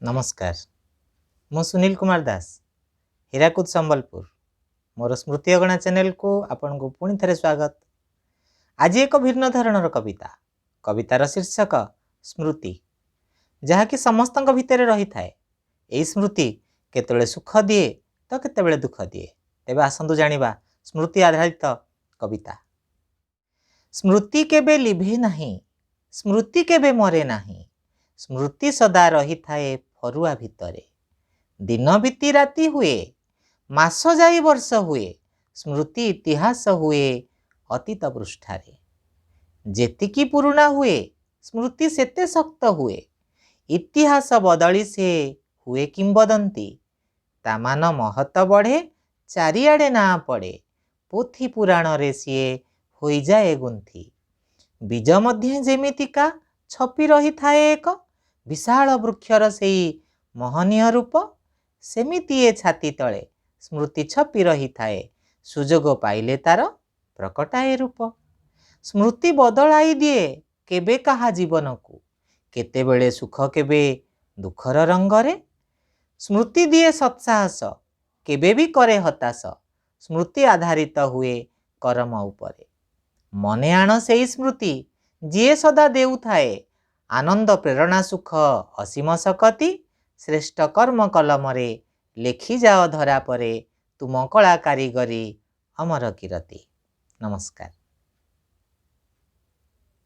नमस्कार। मु सुनील कुमार दास हीराकुद संबलपुर मोर स्मृति अगणा चैनल को आपन को पुणी थे स्वागत। आज एक भिन्न धरणर कवितार शीर्षक स्मृति, जहाँकि समस्त भितर रही थाए। यही स्मृति केतबेले सुख दिए तो केतबेले दुख दिए। तेबे आसंतु जानिबा स्मृति आधारित कविता। स्मृति केबे लिभे नहीं, स्मृति केबे मरे नहीं, स्मृति सदा रही थाए फरुआ भितरे। दिन बीती राति हुए, मास जाई वर्ष हुए, स्मृति इतिहास हुए अतीत पृष्ठारे। जेतिकी पुरुणा हुए, स्मृति सेते शक्त हुए, इतिहास बदली से हुए किंबदंती। तामान महत बढ़े, चारिआडे ना पड़े, पोथी पुराण रे सीए होई जाए गुंथी। बीज मध्य जेमितिका छपी रही थाए एक विशाल वृक्षर से महनीय रूप, सेमिति ए छाती तले स्मृति छपी रही थाए, सुजोग पाइले तार प्रकटाए रूप। स्मृति बदलाई दिए केबे कहा जीवन को, केतेबेले सुख केबे दुखर रंगरे। स्मृति दिए सत्साहस, केबे भी करे हताश, स्मृति आधारित हुए कर्म उपरे। मने आण सेई स्मृति जिए सदा देउ थाए, आनंद प्रेरणा सुख असीम सकति। श्रेष्ठ कर्म कलमरे लेखि जाओ धरा परे, तुम कला कारीगरी अमर कीरति। नमस्कार।